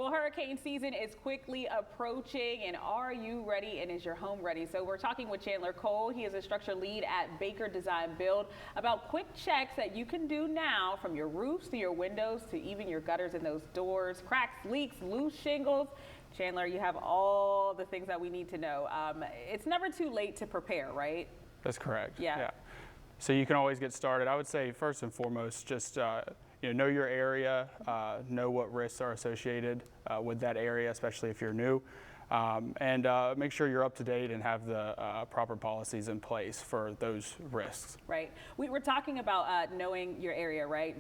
Well, hurricane season is quickly approaching, and are you ready, and is your home ready? So we're talking with Chandler Cole. He is a structure lead at Baker Design Build about quick checks that you can do now, from your roofs to your windows to even your gutters and those doors, cracks, leaks, loose shingles. Chandler, you have all the things that we need to know. It's never too late to prepare, right? That's correct. Yeah. So you can always get started. I would say first and foremost, just know your area, know what risks are associated with that area, especially if you're new, and make sure you're up to date and have the proper policies in place for those risks. Right. We were talking about knowing your area, right,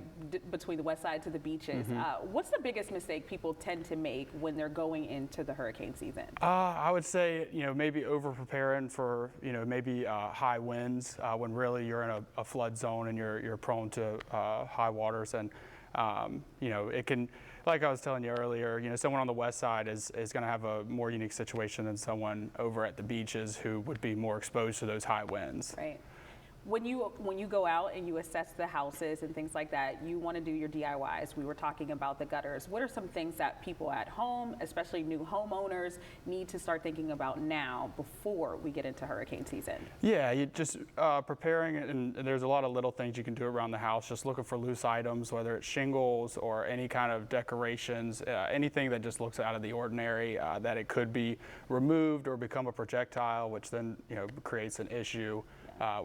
between the west side to the beaches. What's the biggest mistake people tend to make when they're going into the hurricane season? I would say, maybe over preparing for, maybe high winds when really you're in a flood zone and you're prone to high waters. And it can, like I was telling you earlier, someone on the west side is going to have a more unique situation than someone over at the beaches who would be more exposed to those high winds. Right. When you go out and you assess the houses and things like that, you want to do your DIYs. We were talking about the gutters. What are some things that people at home, especially new homeowners, need to start thinking about now before we get into hurricane season? Yeah, you just preparing, and there's a lot of little things you can do around the house, just looking for loose items, whether it's shingles or any kind of decorations, anything that just looks out of the ordinary, that it could be removed or become a projectile, which then creates an issue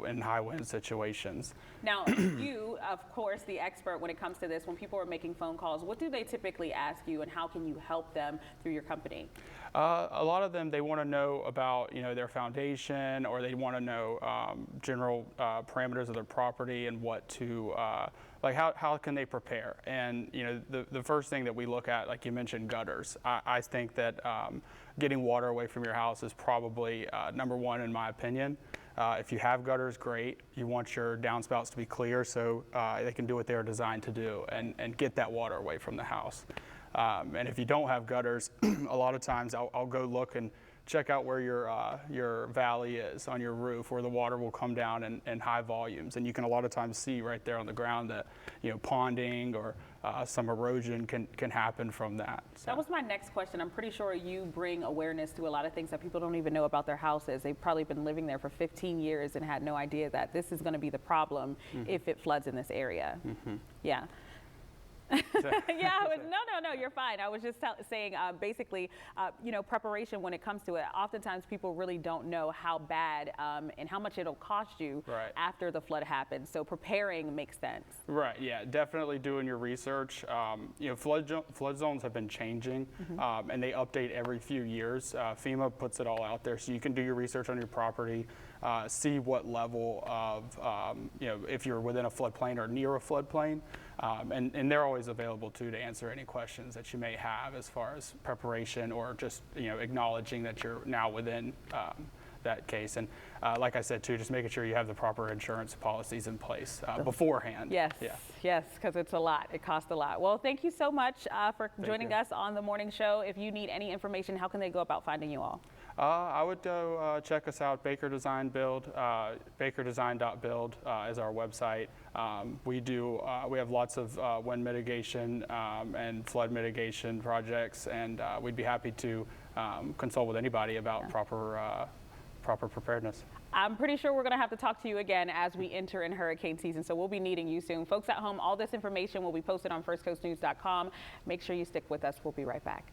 in high wind situations. Now, you, of course, the expert when it comes to this, when people are making phone calls, what do they typically ask you, and how can you help them through your company? A lot of them, they want to know about their foundation, or they want to know general parameters of their property and what to like how can they prepare. And the first thing that we look at, like you mentioned, gutters. I think that getting water away from your house is probably number one in my opinion. If you have gutters, great. You want your downspouts to be clear so they can do what they're designed to do and get that water away from the house. And if you don't have gutters, a lot of times I'll go look and check out where your valley is on your roof, where the water will come down in high volumes. And you can a lot of times see right there on the ground that ponding or some erosion can happen from that. So. That was my next question. I'm pretty sure you bring awareness to a lot of things that people don't even know about their houses. They've probably been living there for 15 years and had no idea that this is going to be the problem if it floods in this area. Yeah. Yeah, no, you're fine. I was just saying, basically, preparation when it comes to it. Oftentimes, people really don't know how bad and how much it'll cost you after the flood happens. So preparing makes sense. Right. Yeah. Definitely doing your research. Flood zones have been changing, and they update every few years. FEMA puts it all out there, so you can do your research on your property, see what level of if you're within a floodplain or near a floodplain. And they're always available too to answer any questions that you may have as far as preparation or just acknowledging that you're now within that case. And like I said too, just making sure you have the proper insurance policies in place beforehand. Yes, yes, because it's a lot. It costs a lot. Well, thank you so much for joining us on the morning show. If you need any information, how can they go about finding you all? I would go check us out, Baker Design Build. Bakerdesign.build is our website. We have lots of wind mitigation and flood mitigation projects, and we'd be happy to consult with anybody about proper preparedness. I'm pretty sure we're going to have to talk to you again as we enter in hurricane season, so we'll be needing you soon. Folks at home, all this information will be posted on firstcoastnews.com. Make sure you stick with us. We'll be right back.